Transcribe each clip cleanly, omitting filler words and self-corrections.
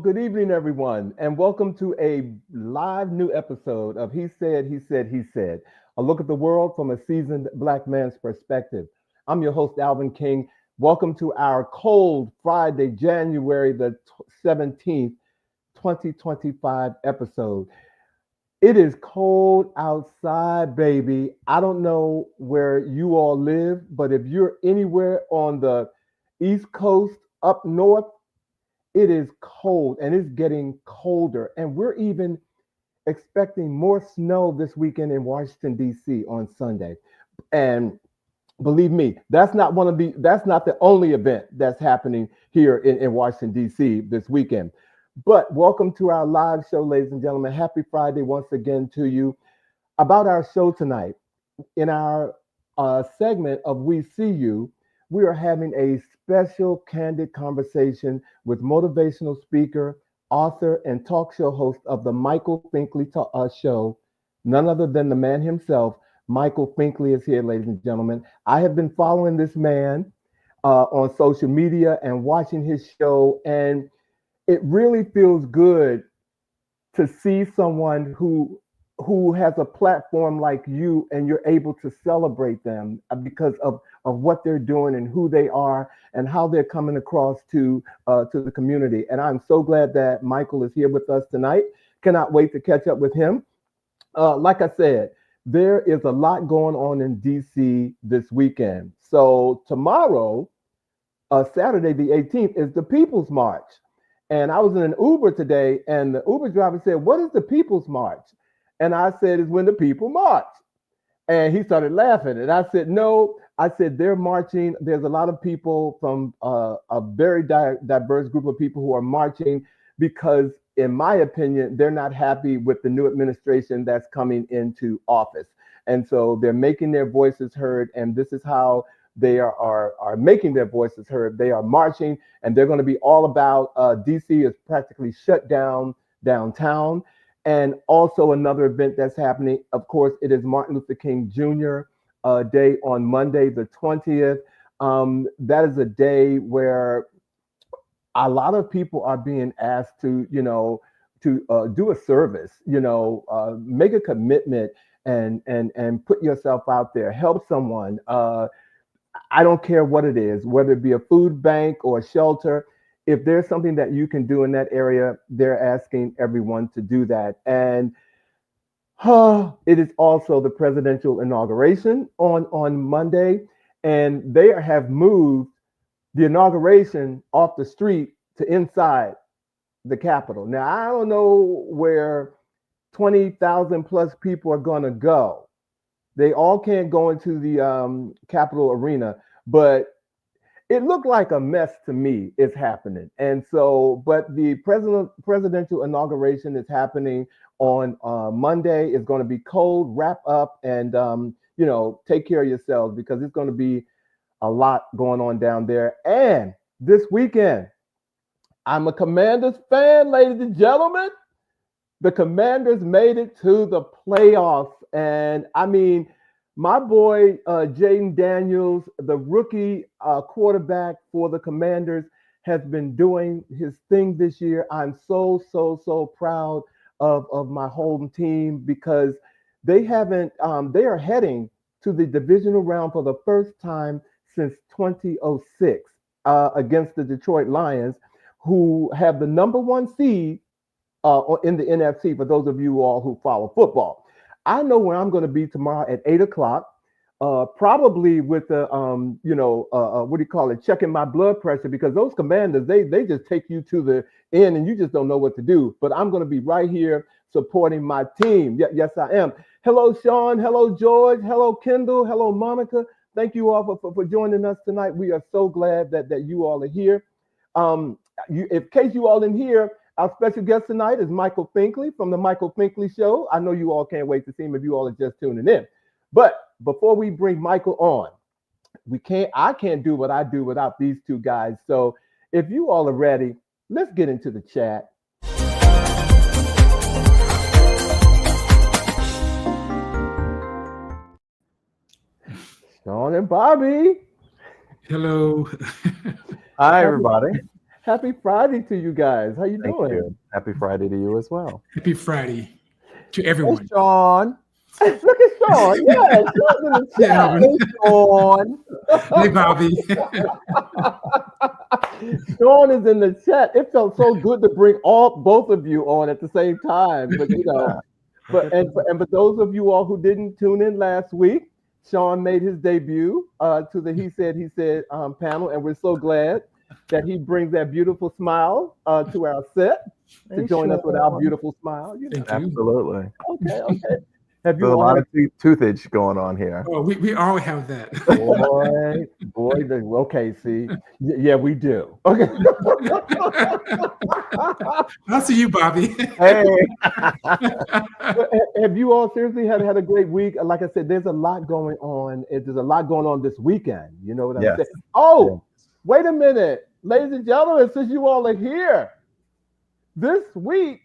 good evening, everyone, and welcome to a live new episode of He Said, a look at the world from a seasoned Black man's perspective. I'm your host, Alvin King. Welcome to our cold Friday, January the 17th, 2025 episode. It is cold outside, baby. I don't know where you all live, but if you're anywhere on the East Coast, up north, it is cold and it's getting colder. And we're even expecting more snow this weekend in Washington, D.C. on Sunday. And believe me, that's not the only event that's happening here in Washington, D.C. this weekend. But welcome to our live show, ladies and gentlemen. Happy Friday once again to you. About our show tonight, in our segment of We See You, we are having a special candid conversation with motivational speaker, author, and talk show host of the Michael Finkley Show, none other than the man himself. Michael Finkley is here, ladies and gentlemen. I have been following this man on social media and watching his show, and it really feels good to see someone who has a platform like you and you're able to celebrate them because of what they're doing and who they are and how they're coming across to the community. And I'm so glad that Michael is here with us tonight. Cannot wait to catch up with him. Like I said, there is a lot going on in DC this weekend. So tomorrow, Saturday the 18th, is the People's March. And I was in an Uber today, and the Uber driver said, "What is the People's March?" And I said, "It's when the people march." And he started laughing. And I said, "No," I said, "they're marching. There's a lot of people from a very diverse group of people who are marching because, in my opinion, they're not happy with the new administration that's coming into office. And so they're making their voices heard. And this is how they are making their voices heard. They are marching, and they're going to be all about DC is practically shut down downtown. And also another event that's happening, of course, it is Martin Luther King Jr. Day on Monday, the 20th. That is a day where a lot of people are being asked to, do a service, make a commitment and put yourself out there, help someone. I don't care what it is, whether it be a food bank or a shelter. If there's something that you can do in that area, they're asking everyone to do that. And it is also the presidential inauguration on Monday, and they have moved the inauguration off the street to inside the Capitol. Now, I don't know where 20,000 plus people are going to go. They all can't go into the Capitol Arena, but it looked like a mess to me is happening. And so, but the presidential inauguration is happening on Monday. It's going to be cold, wrap up, and, take care of yourselves because it's going to be a lot going on down there. And this weekend, I'm a Commanders fan, ladies and gentlemen. The Commanders made it to the playoffs. And I mean, my boy, Jaden Daniels, the rookie quarterback for the Commanders, has been doing his thing this year. I'm so proud of my home team because they are heading to the divisional round for the first time since 2006 against the Detroit Lions, who have the number one seed in the NFC, for those of you all who follow football. I know where I'm going to be tomorrow at 8:00, probably with the, what do you call it, checking my blood pressure, because those Commanders, they just take you to the end and you just don't know what to do. But I'm going to be right here supporting my team. Yes, I am. Hello, Sean. Hello, George. Hello, Kendall. Hello, Monica. Thank you all for joining us tonight. We are so glad that you all are here. In case you all didn't hear, our special guest tonight is Michael Finkley from the Michael Finkley Show. I know you all can't wait to see him if you all are just tuning in. But before we bring Michael on, I can't do what I do without these two guys. So if you all are ready, let's get into the chat. Sean and Bobby. Hello. Hi, everybody. Happy Friday to you guys. How you Thank doing? you. Happy Friday to you as well. Happy Friday to Hey, everyone. Sean. Look at Sean. Yeah, Sean's in the Yeah, chat. Alvin. Sean. Hey, Bobby. Sean is in the chat. It felt so good to bring both of you on at the same time. But for those of you all who didn't tune in last week, Sean made his debut to the He Said panel, and we're so glad that he brings that beautiful smile to our set to Hey, join us with our Sean. beautiful smile. You know. Thank you. Absolutely. Okay. Have you There's a all lot had of toothage going on here. Oh, we all have that. okay, see. Yeah, we do. Okay. I'll see you, Bobby. Hey. Have you all seriously had a great week? Like I said, there's a lot going on. There's a lot going on this weekend. You know what I'm Yes. saying? Oh, wait a minute. Ladies and gentlemen, since you all are here, this week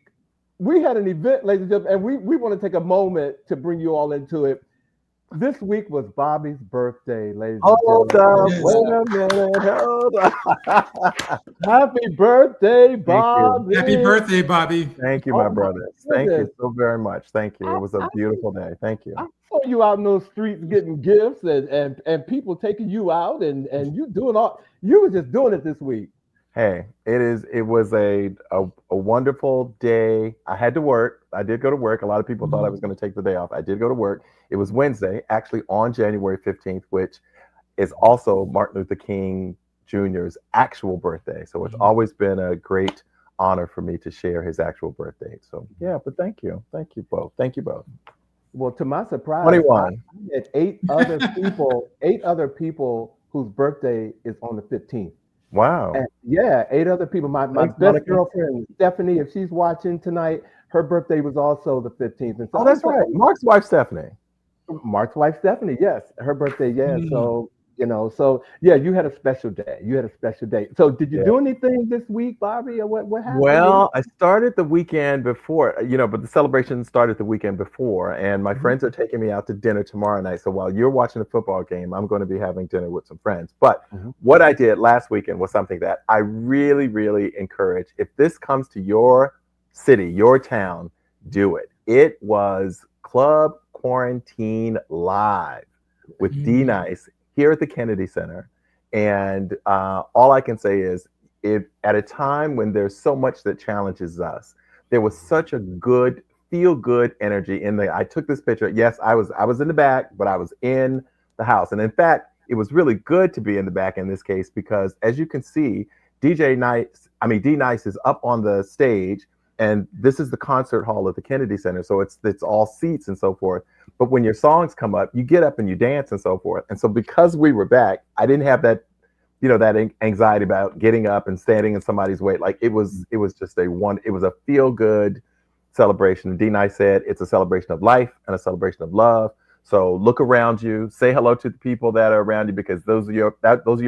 we had an event, ladies and gentlemen, and we want to take a moment to bring you all into it. This week was Bobby's birthday, ladies and Hold up. gentlemen. Yes. Wait a minute. Hold up. Happy birthday, Bobby. Happy birthday, Bobby. Thank you, Oh, my my brothers. Thank goodness. you so very much. Thank you. It was a beautiful day. Thank you. I saw you out in those streets getting gifts and people taking you out and you doing you were just doing it this week. Hey, it was a wonderful day. I had to work. I did go to work. A lot of people thought I was going to take the day off. I did go to work. It was Wednesday, actually on January 15th, which is also Martin Luther King Jr.'s actual birthday. So it's always been a great honor for me to share his actual birthday. So yeah, but thank you. Thank you both. Thank you both. Well, to my surprise, 21. I had eight other people whose birthday is on the 15th. Wow. And yeah, 8 other people. My Thanks, best Monica. girlfriend, Stephanie, if she's watching tonight, her birthday was also the 15th. And so Oh, that's right. Mark's wife, Stephanie. Mark's wife, Stephanie, yes. Her birthday, yeah. Mm. So, yeah, you had a special day. So did you do anything this week, Bobby, or what happened? Well, I started the weekend before, but the celebration started the weekend before, and my friends are taking me out to dinner tomorrow night. So while you're watching the football game, I'm going to be having dinner with some friends. But what I did last weekend was something that I really, really encourage. If this comes to your city, your town, do it. It was Club Quarantine Live with D Nice here at the Kennedy Center. And all I can say is, at a time when there's so much that challenges us, there was such a good, feel-good energy in there. I took this picture. Yes, I was in the back, but I was in the house. And in fact, it was really good to be in the back in this case, because as you can see, D Nice is up on the stage, and this is the concert hall at the Kennedy Center. So it's all seats and so forth. But when your songs come up, you get up and you dance and so forth. And so because we were back, I didn't have that, that anxiety about getting up and standing in somebody's way. Like it was just it was a feel good celebration. D Nice said it's a celebration of life and a celebration of love. So look around you, say hello to the people that are around you, because those are your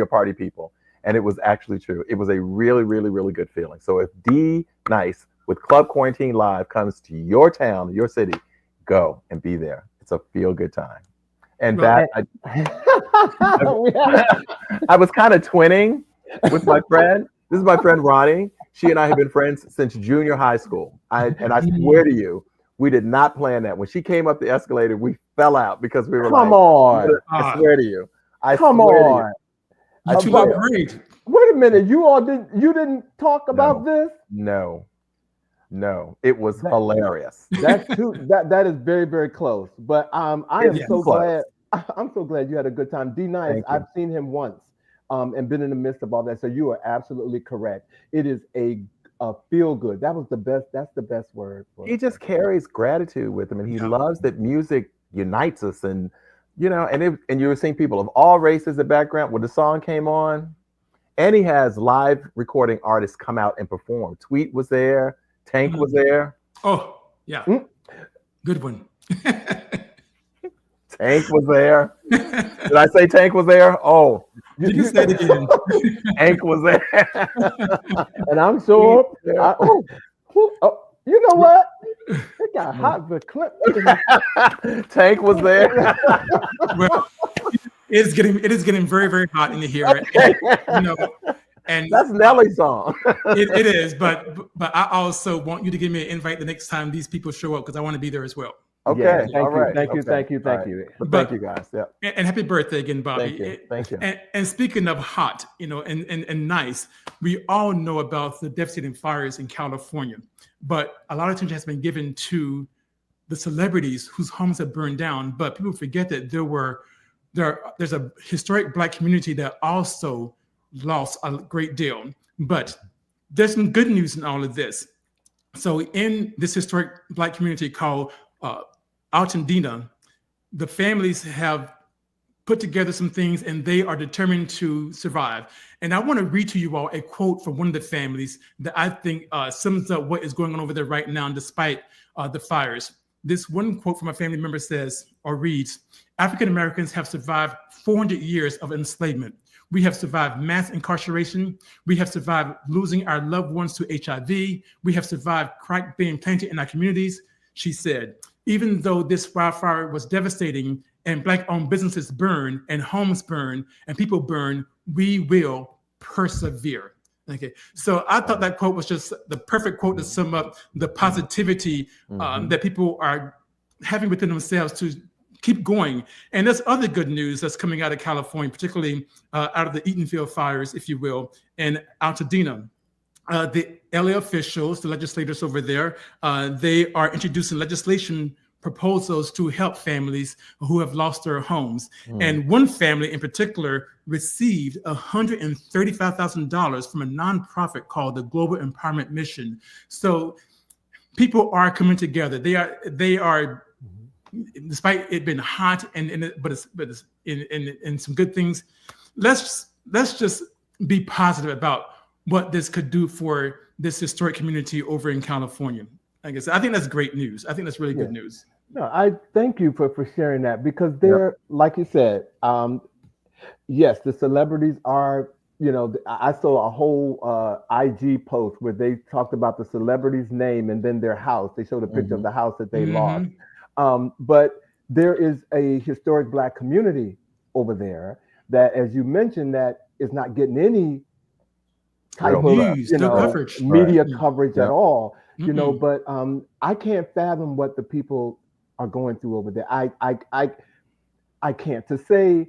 party people. And it was actually true. It was a really, really, really good feeling. So if D Nice with Club Quarantine Live comes to your town, your city, go and be there. It's a feel good time. And that I was kind of twinning with my friend. This is my friend Ronnie. She and I have been friends since junior high school. I swear to you, we did not plan that. When she came up the escalator, we fell out because we were Come on. I swear to you. Come on. But you look great. Wait a minute. You didn't talk about this? No, it was hilarious. That is very, very close. But I am so glad. I'm so glad you had a good time. D Nice, I've seen him once and been in the midst of all that. So you are absolutely correct. It is a feel good. That was the best. That's the best word. He just carries gratitude with him, and he loves that music unites us. And and you were seeing people of all races, the background when the song came on, and he has live recording artists come out and perform. Tweet was there. Tank was there. Oh, yeah. Good one. Tank was there. Did I say Tank was there? Oh. You can say it again. Tank was there. And I'm sure. You know what? It got hot the clip. Tank was there. Well, it is getting very, very hot in here. And That's Nelly's song. it is, but I also want you to give me an invite the next time these people show up because I want to be there as well. Okay. Yeah, thank All you, right. thank you, Okay. thank you, thank All you. right. But But- thank you guys. Yeah. And happy birthday again, Bobby. Thank you. And speaking of hot, and nice, we all know about the devastating fires in California, but a lot of attention has been given to the celebrities whose homes have burned down. But people forget that there's a historic Black community that also lost a great deal. But there's some good news in all of this. So in this historic Black community called Altadena, the families have put together some things and they are determined to survive. And I want to read to you all a quote from one of the families that I think sums up what is going on over there right now, despite the fires. This one quote from a family member says or reads, African Americans have survived 400 years of enslavement. We have survived mass incarceration. We have survived losing our loved ones to HIV. We have survived crack being planted in our communities. She said, even though this wildfire was devastating and Black-owned businesses burn and homes burn and people burn, we will persevere. Okay, so I thought that quote was just the perfect quote to sum up the positivity that people are having within themselves to keep going. And there's other good news that's coming out of California, particularly out of the Eatonville fires, if you will, and Altadena. The LA officials, the legislators over there, they are introducing legislation proposals to help families who have lost their homes. And one family in particular received $135,000 from a nonprofit called the Global Empowerment Mission. So people are coming together. They are, despite it being hot but it's in some good things. Let's just be positive about what this could do for this historic community over in California. I think that's great news. I think that's really good news. No, I thank you for sharing that because they're, like you said, yes, the celebrities are, I saw a whole IG post where they talked about the celebrity's name and then their house. They showed a picture of the house that they lost. But there is a historic Black community over there that, as you mentioned, that is not getting any type of coverage. media coverage at all. But I can't fathom what the people are going through over there. I can't. To say,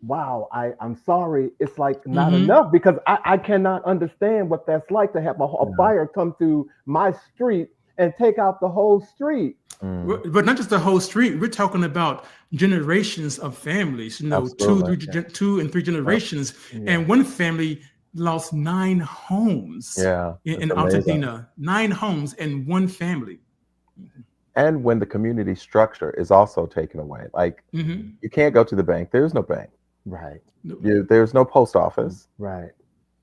wow, I'm sorry, it's like not enough because I cannot understand what that's like to have a fire come through my street and take out the whole street. But not just the whole street. We're talking about generations of families, two and three generations. And one family lost 9 homes in Altadena. 9 homes in one family. And when the community structure is also taken away, like you can't go to the bank. There's no bank. Right. There's no post office. Right.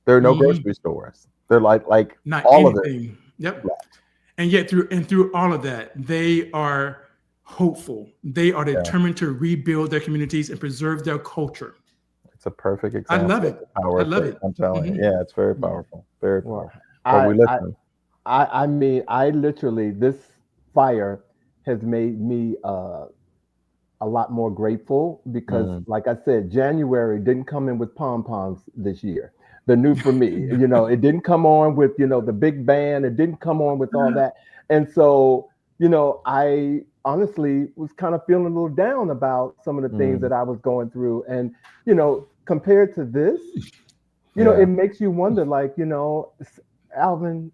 There are no grocery stores. They're like not all anything. Of it. Yep. Left. And yet through all of that, they are hopeful. They are determined to rebuild their communities and preserve their culture. It's a perfect example. I love it. I'm telling you. Yeah, it's very powerful. Very powerful. I mean, I literally, this fire has made me a lot more grateful because, like I said, January didn't come in with pom-poms this year. The new for me, it didn't come on with, the big band. It didn't come on with all that. And so, I honestly was kind of feeling a little down about some of the things that I was going through. And, compared to this, it makes you wonder, like, Alvin,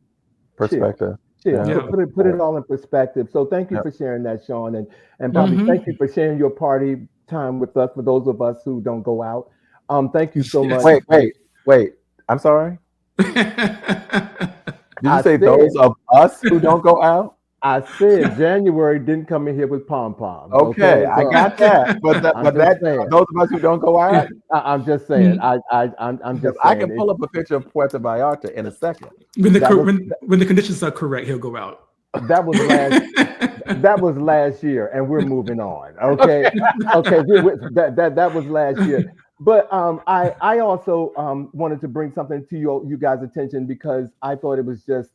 perspective. Put it all in perspective. So thank you for sharing that, Sean. And Bobby, thank you for sharing your party time with us, for those of us who don't go out. Thank you so much. Wait. I'm sorry. Did you say those of us who don't go out? I said January didn't come in here with pom-poms. Okay, I got that. But those of us who don't go out? I'm just saying. I'm just saying. I can pull up a picture of Puerto Vallarta in a second. When the conditions are correct, he'll go out. That was last year, and we're moving on. Okay. That was last year. But I also wanted to bring something to you guys' attention because I thought it was just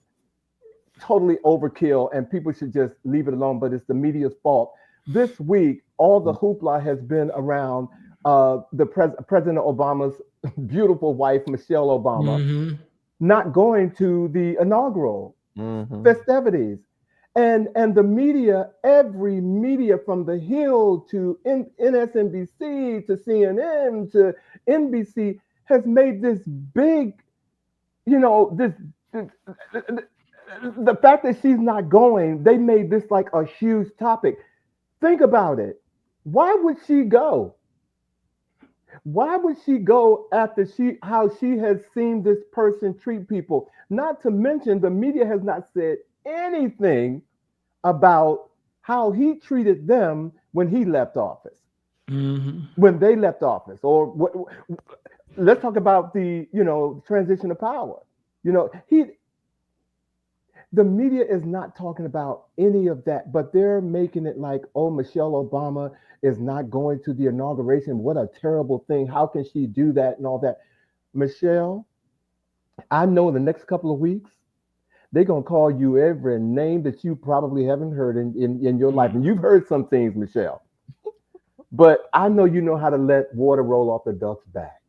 totally overkill and people should just leave it alone, but it's the media's fault. This week, all the hoopla has been around President Obama's beautiful wife, Michelle Obama, Mm-hmm. not going to the inaugural festivities. And the media, every media from The Hill to NSNBC to CNN to NBC has made this big, this the fact that she's not going, they made this like a huge topic. Think about it. Why would she go? Why would she go after how she has seen this person treat people? Not to mention the media has not said anything about how he treated them when he left office, when they left office, or let's talk about the transition of power. The media is not talking about any of that, but they're making it like, oh, Michelle Obama is not going to the inauguration. What a terrible thing. How can she do that and all that? Michelle, I know in the next couple of weeks, they're going to call you every name that you probably haven't heard in your life. And you've heard some things, Michelle. But I know you know how to let water roll off the duck's back.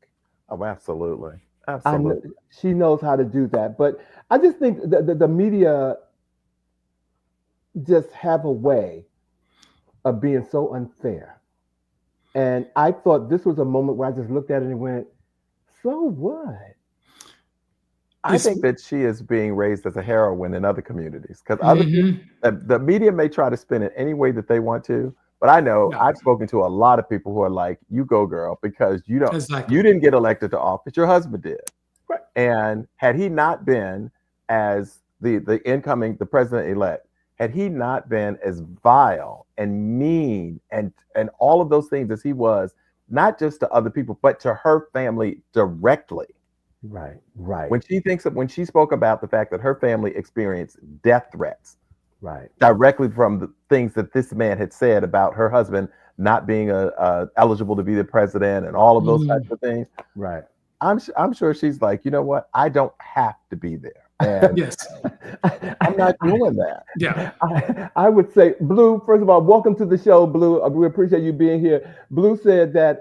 Oh, absolutely. Absolutely. She knows how to do that. But I just think the media just have a way of being so unfair. And I thought this was a moment where I just looked at it and went, so what? I think that she is being raised as a heroine in other communities because other people, the media may try to spin it any way that they want to. But I know I've spoken to a lot of people who are like, you go, girl, because you didn't get elected to office. Your husband did. Right. And had he not been as the president-elect, had he not been as vile and mean and all of those things as he was, not just to other people, but to her family directly. Right. When she spoke about the fact that her family experienced death threats, right, directly from the things that this man had said about her husband not being eligible to be the president and all of those types of things. Right. I'm sure she's like, you know what? I don't have to be there. And yes. I'm not doing that. Yeah. I would say, Blue, first of all, welcome to the show, Blue. We appreciate you being here. Blue said that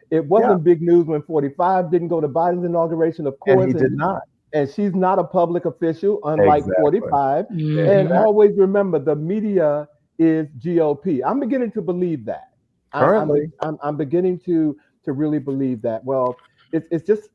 it wasn't big news when 45 didn't go to Biden's inauguration, of course. And he did not. And she's not a public official, unlike 45. And always remember, the media is GOP. I'm beginning to believe that. Currently. I'm beginning to really believe that. Well, it's just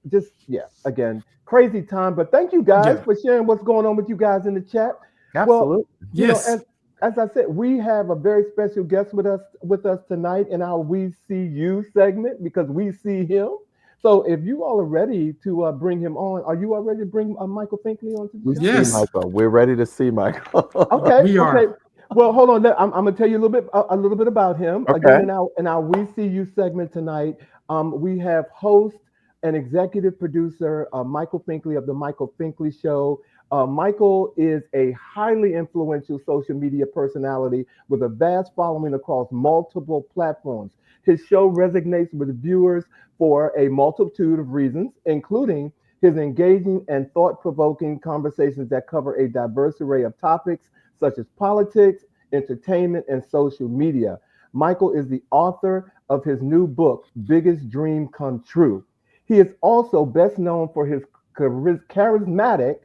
again, crazy time. But thank you guys for sharing what's going on with you guys in the chat. Absolutely. Well, as I said, we have a very special guest with us tonight in our We See You segment because we see him. So if you all are ready to bring him on, are you all ready to bring Michael Finkley on? Yes. Michael. We're ready to see Michael. Okay. We are. Okay. Well, hold on. I'm going to tell you a little bit about him. Okay. Again, in our We See You segment tonight, we have host and executive producer Michael Finkley of the Michael Finkley Show. Michael is a highly influential social media personality with a vast following across multiple platforms. His show resonates with viewers for a multitude of reasons, including his engaging and thought-provoking conversations that cover a diverse array of topics such as politics, entertainment, and social media. Michael is the author of his new book, Biggest Dream Come True. He is also best known for his charismatic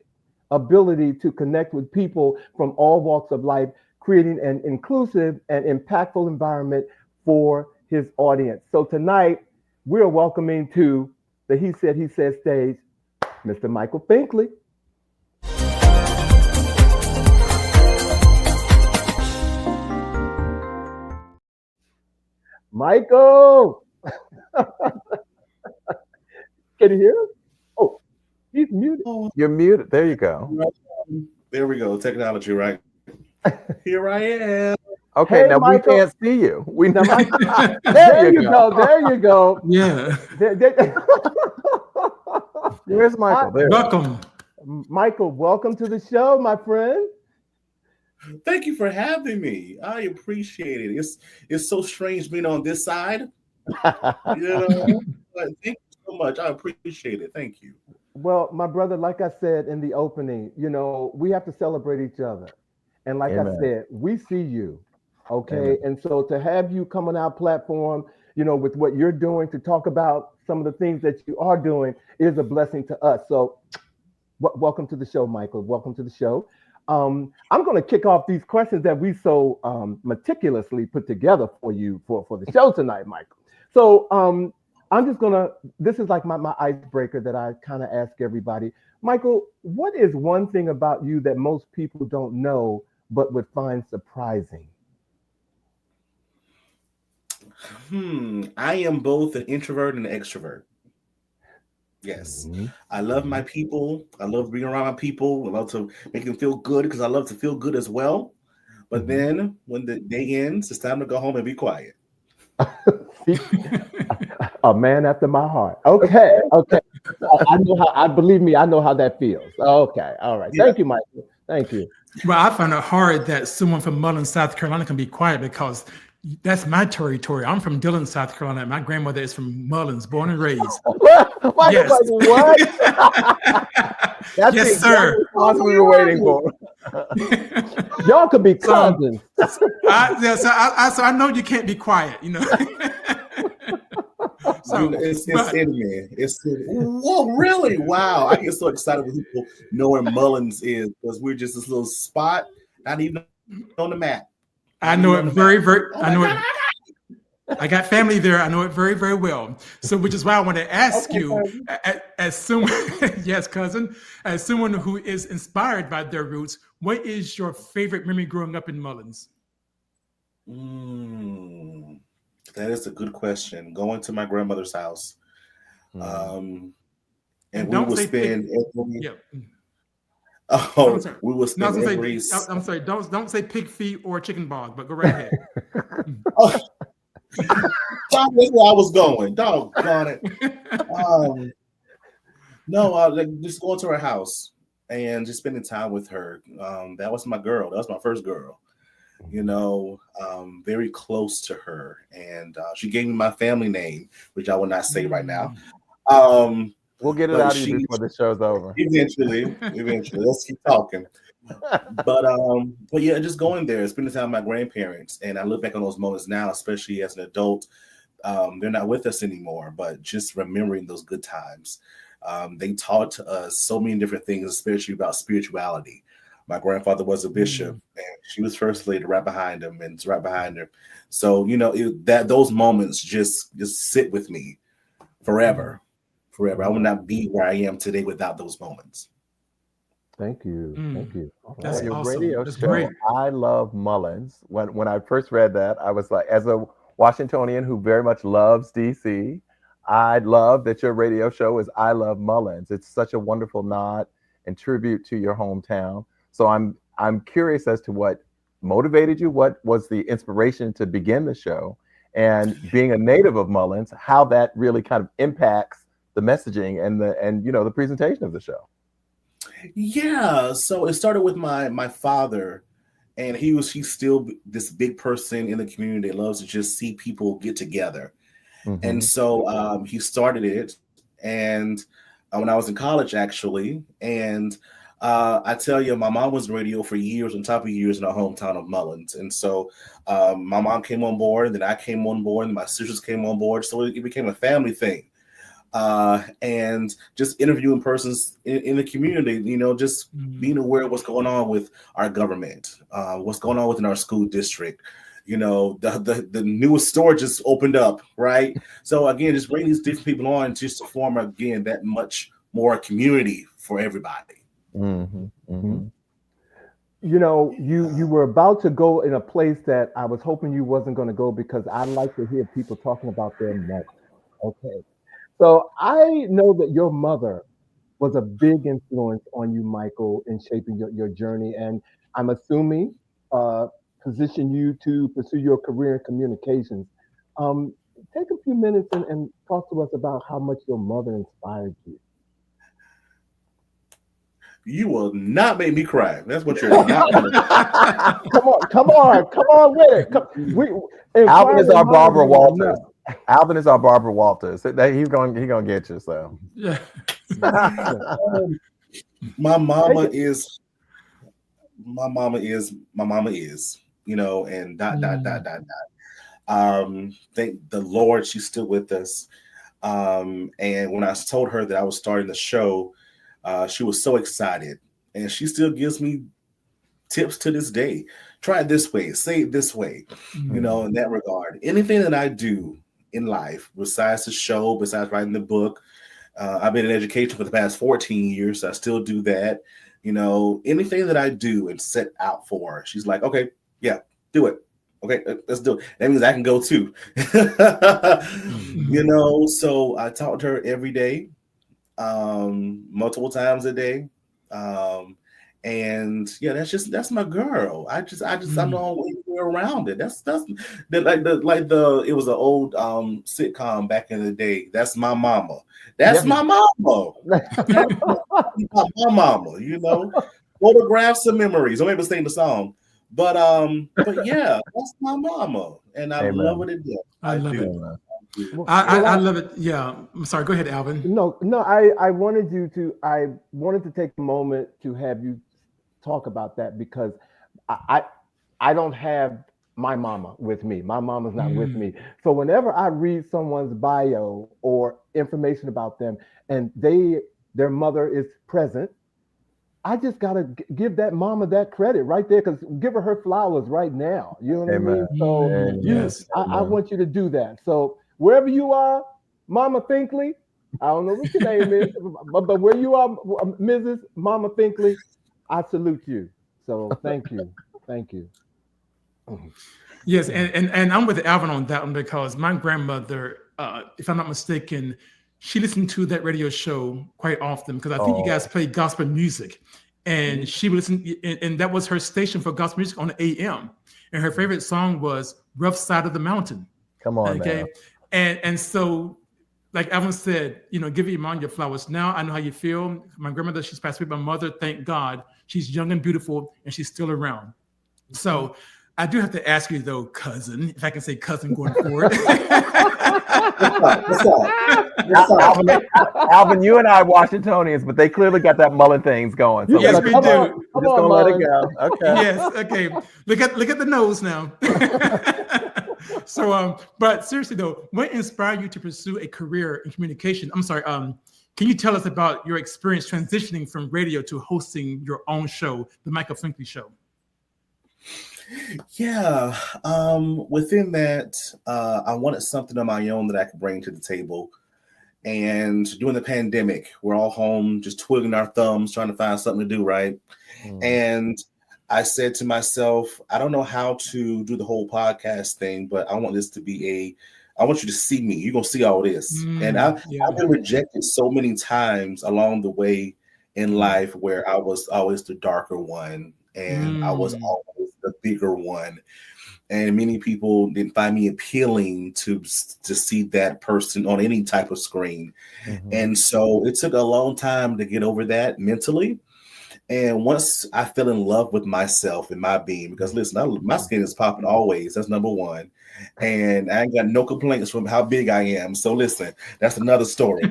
ability to connect with people from all walks of life, creating an inclusive and impactful environment for his audience. So tonight, we're welcoming to the He Said stage, Mr. Michael Finkley. Michael! Can you hear us? Oh, he's muted. You're muted. There you go. There we go. Technology, right? Here I am. Okay, hey, now Michael. We can't see you. We know. There you go. There you go. Yeah. Where's Michael? There. Welcome. Michael, welcome to the show, my friend. Thank you for having me. I appreciate it. It's so strange being on this side. But thank you so much. I appreciate it. Thank you. Well, my brother, like I said in the opening, we have to celebrate each other. And like Amen. I said, we see you. Okay. Amen. And so to have you come on our platform, with what you're doing, to talk about some of the things that you are doing is a blessing to us. So welcome to the show, Michael. Welcome to the show. I'm going to kick off these questions that we so meticulously put together for you for the show tonight, Michael. So I'm just going to, this is like my icebreaker that I kind of ask everybody. Michael, what is one thing about you that most people don't know but would find surprising? I am both an introvert and an extrovert. Yes. Mm-hmm. I love my people. I love being around my people. I love to make them feel good because I love to feel good as well. But then when the day ends, it's time to go home and be quiet. A man after my heart. Okay. I know how. I know how that feels. Okay. All right. Thank you, Michael. Thank you. Well, I find it hard that someone from Mullins, South Carolina can be quiet because that's my territory. I'm from Dillon, South Carolina. My grandmother is from Mullins, born and raised. Michael, yes. What? That's yes, sir. That's what we were waiting for. Y'all could be cousins. So I know you can't be quiet, So it's in me. Whoa, really? Wow. I get so excited when people know where Mullins is because we're just this little spot, not even on the map. I know it very, very. I know it. I got family there. I know it very, very well. So, which is why I want to ask you, as someone, yes, cousin, as someone who is inspired by their roots, what is your favorite memory growing up in Mullins? That is a good question. Going to my grandmother's house, and we would spend. We would spend every. I'm sorry. Don't say pig feet or chicken balls, but go right ahead. That's where I was going. Doggone it. Just going to her house and just spending time with her. That was my girl. That was my first girl. Very close to her, and she gave me my family name, which I will not say right now. We'll get it out of you before the show's over. Eventually. Let's keep talking. But yeah, just going there, spending time with my grandparents, and I look back on those moments now, especially as an adult. They're not with us anymore, but just remembering those good times. They taught to us so many different things, especially about spirituality. My grandfather was a bishop, and she was first lady right behind him, and right behind her. So those moments just sit with me forever. I would not be where I am today without those moments. Thank you. Thank you. That's your awesome. Radio That's show, great. I love Mullins. When I first read that, I was like, as a Washingtonian who very much loves DC, I love that your radio show is I Love Mullins. It's such a wonderful nod and tribute to your hometown. So I'm curious as to what motivated you, what was the inspiration to begin the show, and being a native of Mullins, how that really kind of impacts the messaging and the presentation of the show. Yeah, so it started with my father, and he's still this big person in the community that loves to just see people get together. And so he started it, and when I was in college, actually, and I tell you, my mom was on radio for years, on top of years, in our hometown of Mullins. And so my mom came on board, then I came on board, and my sisters came on board. So it became a family thing. And just interviewing persons in the community, just being aware of what's going on with our government, what's going on within our school district. The newest store just opened up, right? So again, just bring these different people on just to form, again, that much more community for everybody. You were about to go in a place that I was hoping you wasn't going to go, because I like to hear people talking about their mother. Okay. So I know that your mother was a big influence on you, Michael, in shaping your journey. And I'm assuming position you to pursue your career in communications. Take a few minutes and talk to us about how much your mother inspired you. You will not make me cry. That's what you're not going to do. Come on with it. Alvin is our Barbara Walters. Alvin is our Barbara Walters. He's gonna get you. So yeah. My mama is, and ... Thank the Lord she's still with us. And when I told her that I was starting the show, she was so excited, and she still gives me tips to this day. Try it this way, say it this way, in that regard. Anything that I do in life, besides the show, besides writing the book, I've been in education for the past 14 years. So I still do that. Anything that I do and set out for, she's like, okay, yeah, do it. Okay, let's do it. That means I can go too. So I talk to her every day, multiple times a day. And yeah, that's my girl. I don't know way around it. That's it was an old sitcom back in the day. That's my mama. That's my mama. That's my mama, photographs and memories. I'm able to sing the song. But yeah, that's my mama. And I love it to death. I love it. I love it. Yeah. I'm sorry. Go ahead, Alvin. No, I wanted to take a moment to have you talk about that, because I don't have my mama with me. My mama's not with me. So whenever I read someone's bio or information about them and their mother is present, I just gotta give that mama that credit right there, because give her flowers right now. You know what I mean? So yes, I want you to do that. So wherever you are, Mama Finkley, I don't know what your name is, but where you are, Mrs. Mama Finkley, I salute you. So thank you. Yes, and I'm with Alvin on that one, because my grandmother, if I'm not mistaken, she listened to that radio show quite often, because I think you guys play gospel music, and she would listen, and that was her station for gospel music on the AM, and her favorite song was "Rough Side of the Mountain." Come on, okay, and so, like Alvin said, give your mom your flowers. Now I know how you feel. My grandmother, she's passed away. My mother, thank God, she's young and beautiful, and she's still around. So I do have to ask you though, cousin, if I can say cousin going forward. What's up? Alvin, you and I are Washingtonians, but they clearly got that Mullen things going. So yes, we do. Just gonna let it go. Okay. Yes. Okay. Look at the nose now. So, but seriously though, what inspired you to pursue a career in communication? I'm sorry. Can you tell us about your experience transitioning from radio to hosting your own show, the Michael Finkley Show? Yeah, within that, I wanted something of my own that I could bring to the table. And during the pandemic, we're all home, just twiddling our thumbs, trying to find something to do, right? And I said to myself, I don't know how to do the whole podcast thing, but I want this to be I want you to see me. You're going to see all this. And I've been rejected so many times along the way in life, where I was always the darker one, and I was always the bigger one. And many people didn't find me appealing to see that person on any type of screen. And so it took a long time to get over that mentally. And once I fell in love with myself and my being, because listen, my skin is popping always. That's number one. And I ain't got no complaints from how big I am. So listen, that's another story.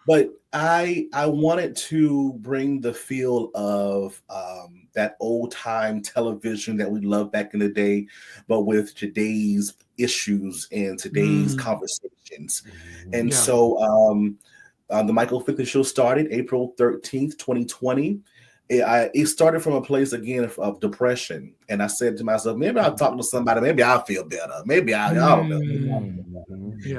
But I wanted to bring the feel of that old time television that we loved back in the day, but with today's issues and today's conversations. And so the Michael Finkley Show started April 13th, 2020. It started from a place, again, of depression. And I said to myself, maybe I'll talk to somebody. Maybe I'll feel better. Maybe I don't know.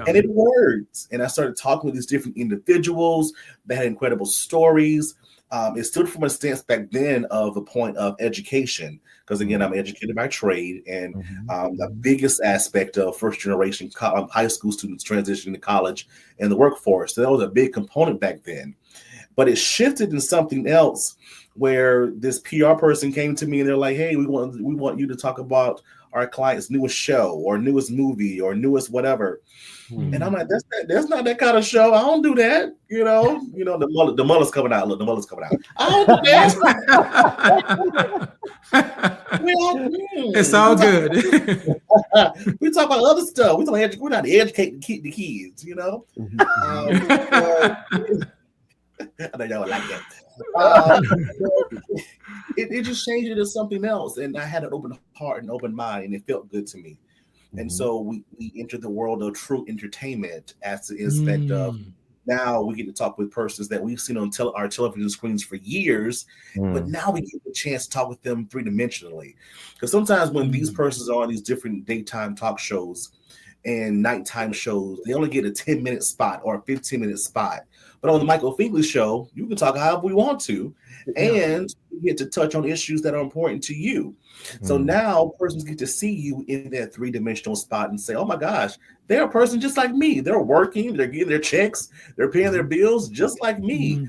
And it worked. And I started talking with these different individuals that had incredible stories. It stood from a stance back then of a point of education. Because, again, I'm educated by trade. And the biggest aspect of first generation high school students transitioning to college and the workforce. So that was a big component back then. But it shifted in something else, where this PR person came to me and they're like, hey, we want you to talk about our client's newest show or newest movie or newest whatever. And I'm like, that's not that kind of show. I don't do that. The mullet's coming out. Look, the mullet's coming out. I don't do that. It's all good. We talk about other stuff. We're not educating the kids, I know y'all would like that. It just changed it to something else. And I had an open heart and open mind, and it felt good to me. And so we entered the world of true entertainment as the aspect of now we get to talk with persons that we've seen on our television screens for years, but now we get the chance to talk with them three-dimensionally. Because sometimes when these persons are on these different daytime talk shows and nighttime shows, they only get a 10-minute spot or a 15-minute spot. But on the Michael Finkley Show, you can talk however we want to, and you get to touch on issues that are important to you. So now persons get to see you in that three-dimensional spot and say, oh my gosh, they're a person just like me. They're working, they're getting their checks, they're paying their bills just like me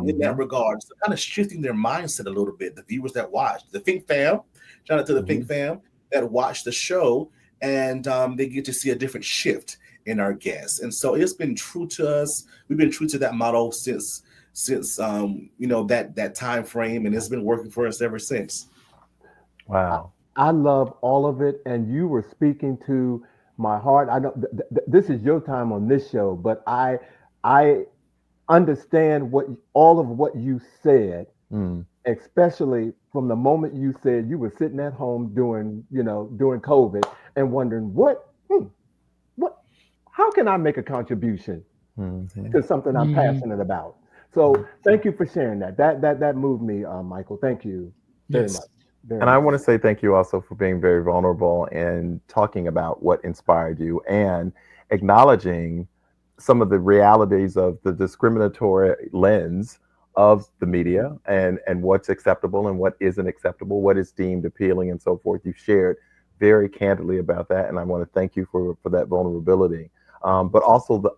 in that regard. So kind of shifting their mindset a little bit. The viewers that watch, the Fink fam, shout out to the Fink fam that watch the show, and they get to see a different shift in our guests. And so it's been true to us. We've been true to that model since that time frame, and it's been working for us ever since. Wow. I love all of it, and you were speaking to my heart. I know this is your time on this show, but I understand all of what you said, especially from the moment you said you were sitting at home during COVID and wondering how can I make a contribution to something I'm passionate about. So thank you for sharing that. That moved me, Michael. Thank you very much. And I want to say thank you also for being very vulnerable and talking about what inspired you and acknowledging some of the realities of the discriminatory lens of the media and what's acceptable and what isn't acceptable, what is deemed appealing and so forth. You've shared very candidly about that, and I want to thank you for that vulnerability, but also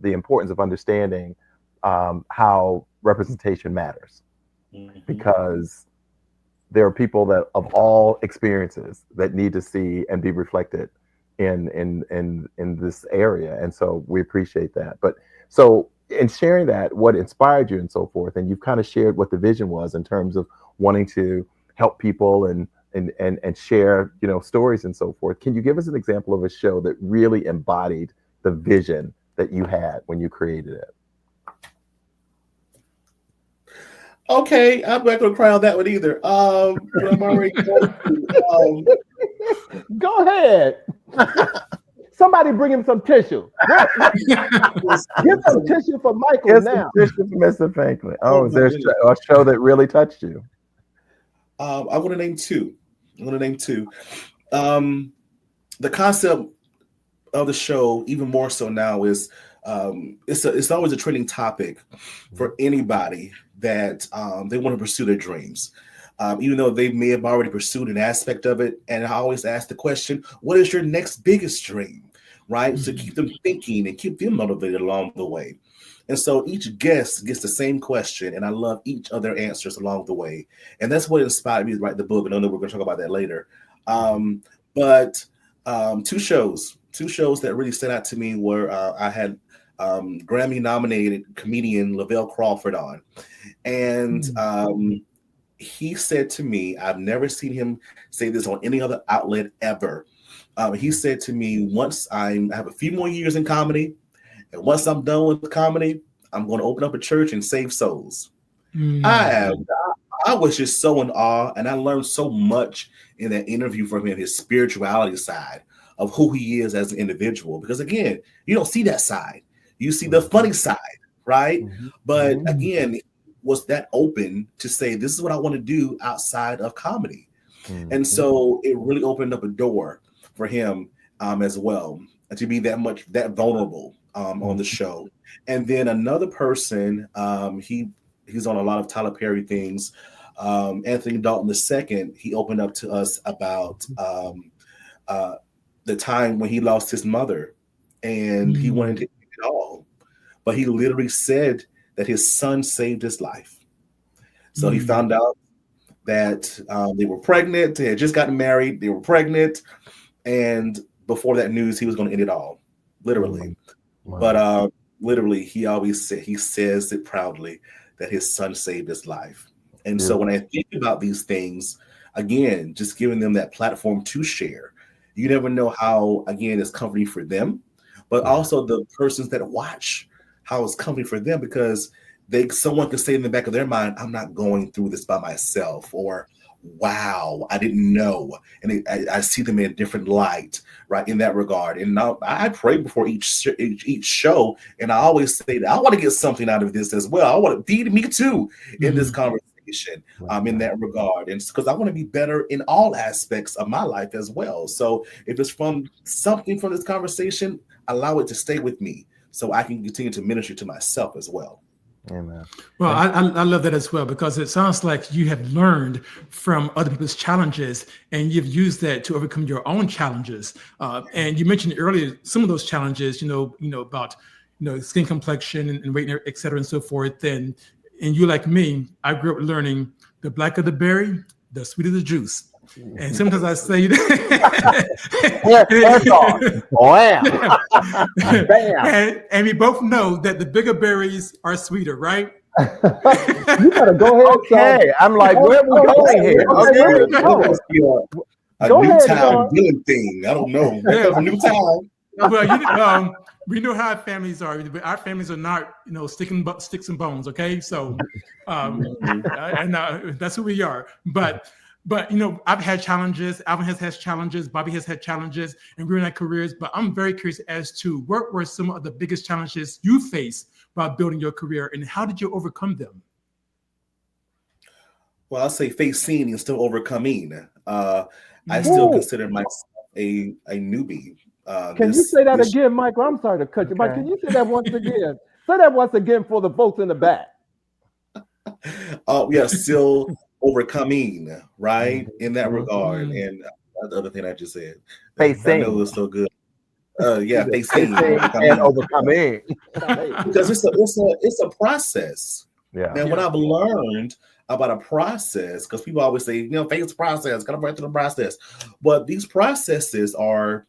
the importance of understanding how representation matters, because there are people that of all experiences that need to see and be reflected in this area. And so we appreciate that. But so in sharing that, what inspired you and so forth, and you've kind of shared what the vision was in terms of wanting to help people and share, stories and so forth. Can you give us an example of a show that really embodied the vision that you had when you created it? Okay, I'm not going to cry on that one either. But I'm already going to. Go ahead. Somebody bring him some tissue. Get some tissue for Michael now. Tissue for Mr. Finkley. Oh, is there a show that really touched you? I'm going to name two. The concept of the show, even more so now, is it's always a trending topic for anybody that they want to pursue their dreams, even though they may have already pursued an aspect of it. And I always ask the question, what is your next biggest dream, right? So keep them thinking and keep them motivated along the way. And so each guest gets the same question, and I love each of their answers along the way. And that's what inspired me to write the book. And I know we're going to talk about that later. But two shows that really stood out to me were I had Grammy nominated comedian Lavelle Crawford on. And he said to me, I've never seen him say this on any other outlet ever. He said to me, once I have a few more years in comedy, and once I'm done with comedy, I'm going to open up a church and save souls. I was just so in awe, and I learned so much in that interview from him, his spirituality side of who he is as an individual. Because again, you don't see that side. You see the funny side, right? But again, was that open to say, this is what I want to do outside of comedy. And so it really opened up a door for him as well, to be that vulnerable on the show. And then another person, he's on a lot of Tyler Perry things, Anthony Dalton II. He opened up to us about the time when he lost his mother, and he wanted to end it all, but he literally said that his son saved his life. So he found out that they were pregnant. They had just gotten married. They were pregnant, and before that news, he was going to end it all, literally. Wow. But literally, he says it proudly that his son saved his life. And so when I think about these things, again, just giving them that platform to share, you never know how, again, it's comforting for them, but also the persons that watch, how it's comforting for them, because someone could say in the back of their mind, I'm not going through this by myself, or wow, I didn't know. And I see them in a different light, right, in that regard. And now I pray before each show, and I always say that I want to get something out of this as well. I want to feed me too in this conversation, in that regard. And because I want to be better in all aspects of my life as well. So if it's from something from this conversation, allow it to stay with me so I can continue to minister to myself as well. Amen. Well, I love that as well, because it sounds like you have learned from other people's challenges and you've used that to overcome your own challenges. And you mentioned earlier some of those challenges, about skin complexion and weight, et cetera, and so forth. And you, like me, I grew up learning the blacker the berry, the sweeter the juice. And sometimes I say, and we both know that the bigger berries are sweeter, right? You gotta go ahead. Okay, I'm like, where are we going here? A Newtown Villain thing. I don't know. A new town. Well, we know how our families are. Our families are not, sticks and bones. Okay, so, and that's who we are. But I've had challenges. Alvin has had challenges. Bobby has had challenges, and we're in our careers. But I'm very curious as to what were some of the biggest challenges you faced while building your career, and how did you overcome them? Well, I'll say facing and still overcoming. I still consider myself a newbie. Can you say that again, Michael? I'm sorry to cut you, Mike. Can you say that once again? Say that once again for the folks in the back. Yeah, still overcoming, right, in that regard. And the other thing I just said, facing. I know it was so good. Facing and overcoming, because it's a process. Yeah. And what I've learned about a process, because people always say, face the process, gotta break through the process, but these processes are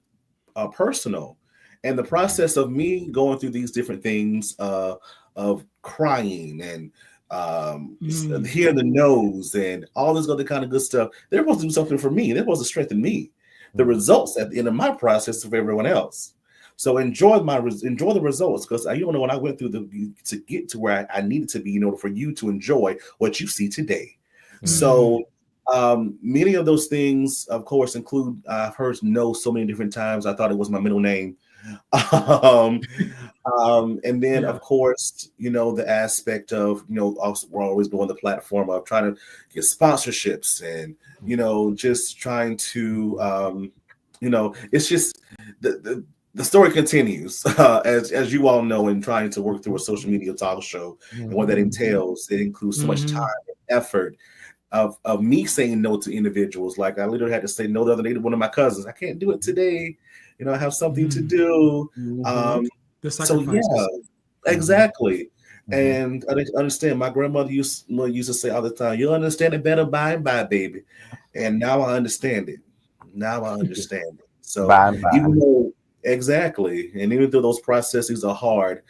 personal. And the process of me going through these different things of crying and hearing the no's and all this other kind of good stuff, they're supposed to do something for me. They're supposed to strengthen me. The results at the end of my process for everyone else. So enjoy the results, because you don't know what I went through to get to where I needed to be in order for you to enjoy what you see today. So many of those things, of course, include I've heard no so many different times. I thought it was my middle name. And then of course, the aspect of, also we're always on the platform of trying to get sponsorships and, just trying to, it's just the story continues, as you all know, in trying to work through a social media talk show and what that entails. It includes so much time and effort of me saying no to individuals. Like I literally had to say no the other day to one of my cousins. I can't do it today. I have something to do. So yeah, exactly. And I understand. My grandmother used to say all the time, "You'll understand it better by and by, baby." And now I understand it. So by and by. Even though even though those processes are hard,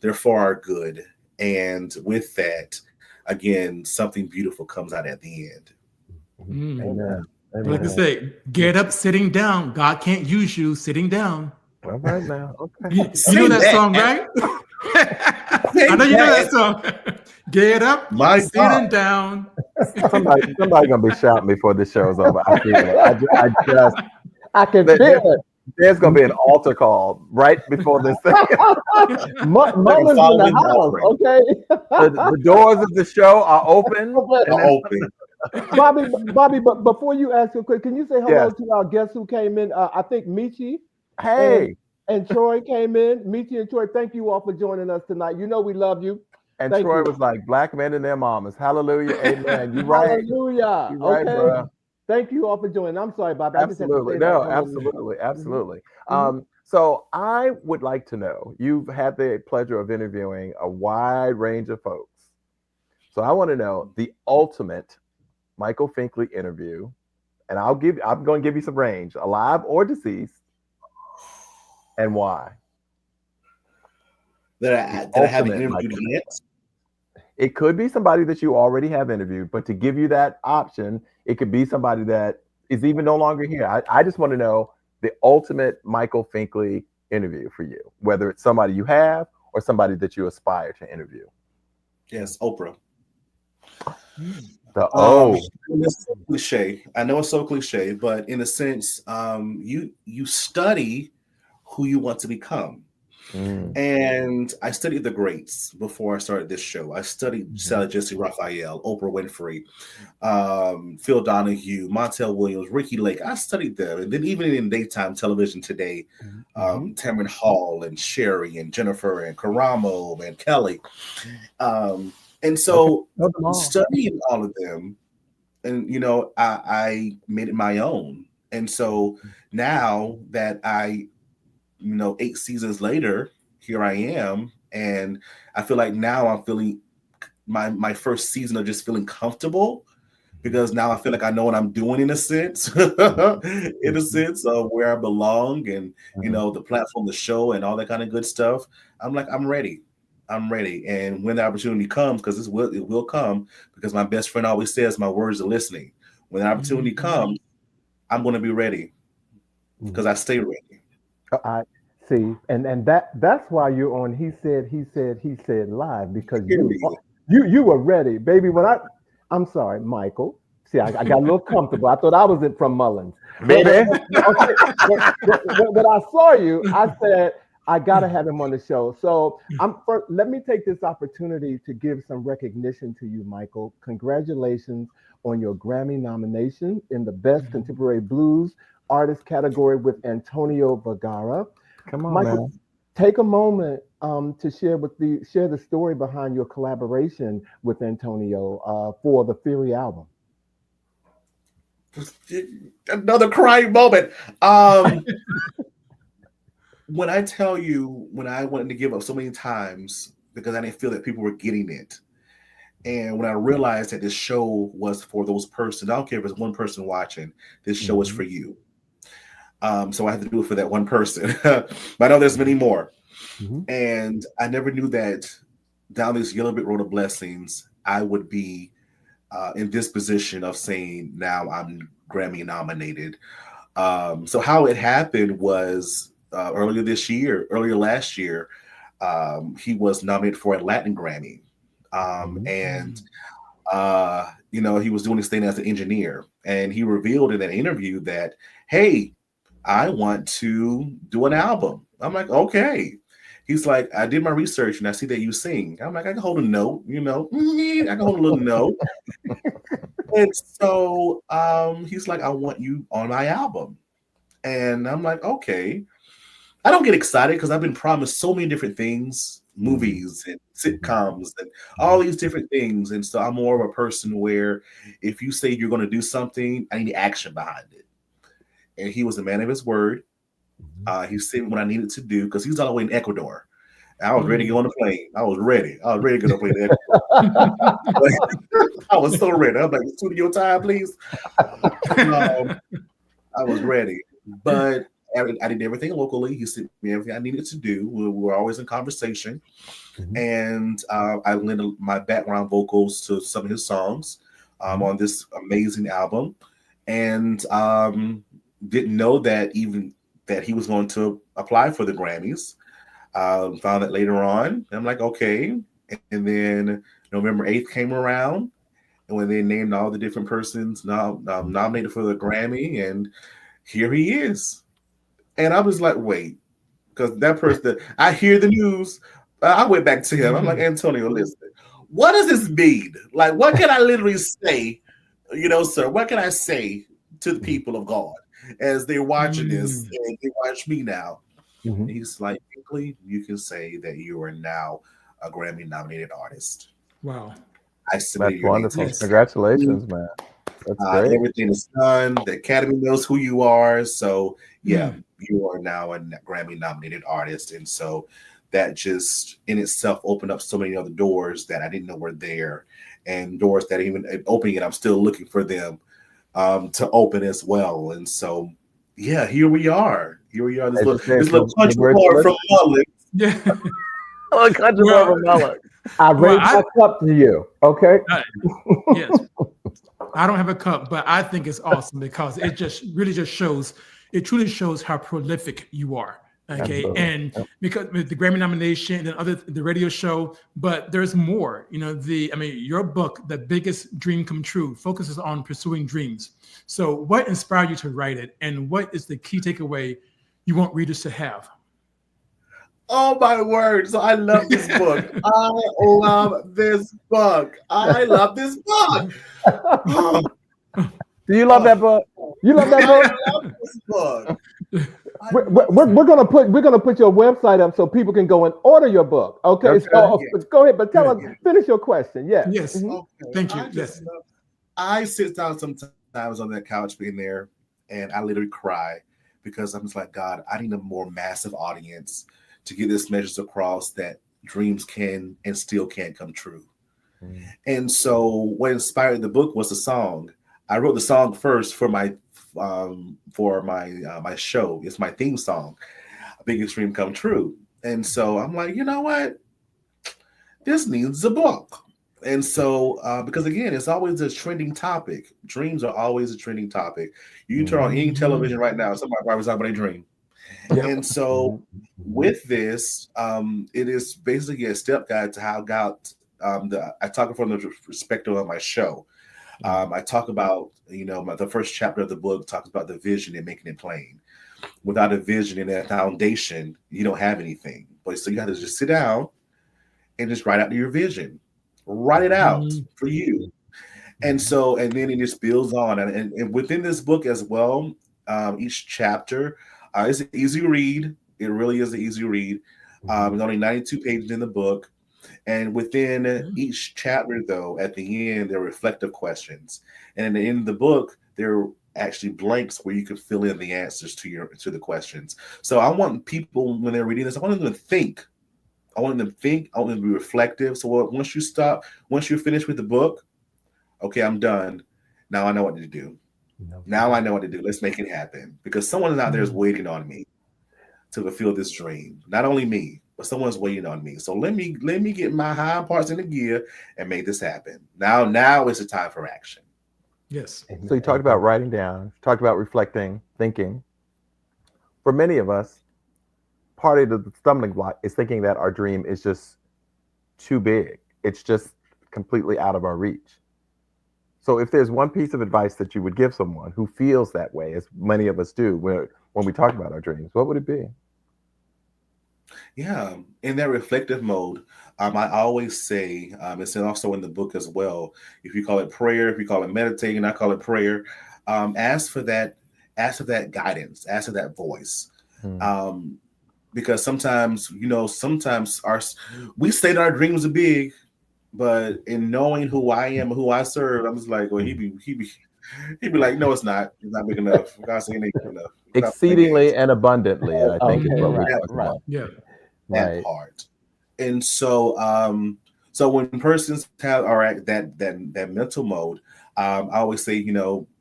they're for our good. And with that, again, something beautiful comes out at the end. Amen. Like I say, get up sitting down. God can't use you sitting down. All right now. Okay. You know that song, right? I know you know that song. Get up, sitting down. Somebody gonna be shouting before this show's over. I feel it. I can feel it. There's gonna be an altar call right before this thing. Mullen's in the house, okay? The doors of the show are open. Bobby, but before you ask a quick, can you say hello to our guests who came in? I think Michi. Hey. And Troy came in. Michi and Troy, thank you all for joining us tonight. We love you. And Troy was like, black men and their mamas. Hallelujah. Amen. You're right. Hallelujah. You're right, bro. Thank you all for joining. I'm sorry, Bobby. Absolutely. Absolutely. So I would like to know, you've had the pleasure of interviewing a wide range of folks. So I want to know the ultimate Michael Finkley interview, and I'm going to give you some range, alive or deceased, and why. That I haven't interviewed yet. It could be somebody that you already have interviewed, but to give you that option, it could be somebody that is even no longer here. I just want to know the ultimate Michael Finkley interview for you, whether it's somebody you have or somebody that you aspire to interview. Yes, Oprah. The O. It's so cliche. I know it's so cliche, but in a sense, you study who you want to become. And I studied the greats before I started this show. I studied Sarah Jesse Raphael, Oprah Winfrey, Phil Donahue, Montel Williams, Ricky Lake. I studied them. And then even in daytime television today, Tamron Hall and Sherry and Jennifer and Karamo and Kelly. And so studying all of them, and you know, I made it my own. And so now that 8 seasons later, here I am, and I feel like now I'm feeling my first season of just feeling comfortable, because now I feel like I know what I'm doing in a sense, in a sense of where I belong, and you know, the platform, the show, and all that kind of good stuff. I'm like, I'm ready. And when the opportunity comes, because it will come, because my best friend always says my words are listening. When the opportunity comes, I'm going to be ready, because I stay ready. I see, and that's why you're on He Said live, because you were ready, baby. I'm sorry, Michael. See, I got a little comfortable. I thought I was from Mullins, baby. When I saw you, I said I gotta have him on the show. So let me take this opportunity to give some recognition to you, Michael. Congratulations on your Grammy nomination in the Best Contemporary Blues Artist category with Antonio Vergara. Come on, Michael, man. take a moment to share the story behind your collaboration with Antonio for the FRI album. Another crying moment. When I tell you, when I wanted to give up so many times because I didn't feel that people were getting it, and when I realized that this show was for those persons, I don't care if it's one person watching, this show is for you. So I had to do it for that one person. But I know there's many more. And I never knew that down this yellow brick road of blessings, I would be in this position of saying, now I'm Grammy nominated. So how it happened was earlier last year, he was nominated for a Latin Grammy. And he was doing his thing as an engineer. And he revealed in an interview that, hey, I want to do an album. I'm like, okay. He's like, I did my research and I see that you sing. I'm like, I can hold a note, I can hold a little note. And so he's like, I want you on my album. And I'm like, okay. I don't get excited because I've been promised so many different things, movies and sitcoms and all these different things. And so I'm more of a person where if you say you're going to do something, I need action behind it. And he was a man of his word. He said what I needed to do because he's all the way in Ecuador. I was ready to go on the plane. I was ready to get up in Ecuador. I was so ready. I'm like, studio time, please. I was ready. But I did everything locally. He sent me everything I needed to do. We were always in conversation. And I lent my background vocals to some of his songs on this amazing album. And didn't know that he was going to apply for the Grammys. Found that later on. I'm like, okay. And then November 8th came around, and when they named all the different persons nominated for the Grammy, and here he is. And I was like, wait, because that person, I hear the news. I went back to him. I'm like, Antonio, listen, what does this mean? Like, what can I literally say, sir? What can I say to the people of God as they're watching this and they watch me now? And he's like, you can say that you are now a Grammy nominated artist. Wow. That's wonderful. Yes. Congratulations, man. That's great. Everything is done. The Academy knows who you are. So you are now a Grammy nominated artist. And so that just in itself opened up so many other doors that I didn't know were there, and doors that even opening it, I'm still looking for them to open as well. And so, here we are. This little country boy from Mullins. Yeah. Country boy from Mullins. I raise my cup to you. Okay. Yes. I don't have a cup, but I think it's awesome because it truly shows how prolific you are. Okay, Absolutely. and because with the Grammy nomination and the radio show, but there's more. Your book, The Biggest Dream Come True, focuses on pursuing dreams. So, what inspired you to write it, and what is the key takeaway you want readers to have? Oh my word! So I love this book. I love this book. I love this book. Do you love that book? You love that book? I love this book. We're gonna put your website up so people can go and order your book. Okay, so go ahead, but tell us, finish your question. Yes. Yes. Okay. Thank you. Yes. I sit down sometimes on that couch being there, and I literally cry because I'm just like, God, I need a more massive audience to get this message across that dreams can and still can't come true. And so what inspired the book was the song. I wrote the song first for my my show. It's my theme song, Biggest Dream Come True. And so I'm like, you know what? This needs a book. And so, because again, it's always a trending topic. Dreams are always a trending topic. You can turn on any television right now, somebody probably talking about a dream. And so with this, it is basically a step guide to how God, I talk from the perspective of my show. I talk about, the first chapter of the book talks about the vision and making it plain. Without a vision and a foundation, you don't have anything. But so you have to just sit down and just write out your vision. Write it out for you. And then it just builds on. And within this book as well, each chapter is an easy read. It really is an easy read. There's only 92 pages in the book. And within each chapter, though, at the end, there are reflective questions. And at the end of the book, there are actually blanks where you can fill in the answers to the questions. So I want people, when they're reading this, I want them to think. I want them to think. I want them to be reflective. So once you're finished with the book, okay, I'm done. Now I know what to do. Now I know what to do. Let's make it happen. Because someone out there is waiting on me to fulfill this dream. Not only me, but someone's waiting on me. So let me get my hind parts in the gear and make this happen. Now is the time for action. Yes. So you talked about writing down, talked about reflecting, thinking. For many of us, part of the stumbling block is thinking that our dream is just too big. It's just completely out of our reach. So if there's one piece of advice that you would give someone who feels that way, as many of us do when we talk about our dreams, what would it be? Yeah, in that reflective mode, I always say, it's also in the book as well, if you call it prayer, if you call it meditating, I call it prayer, ask for that guidance, ask for that voice. Because sometimes, we say that our dreams are big, but in knowing who I am and who I serve, I'm just like, well, he'd be like, no, it's not big enough. God saying it ain't big enough. Exceedingly and abundantly, I think is what we're talking right. about. Yeah. That part. And so when persons have that mental mode, I always say,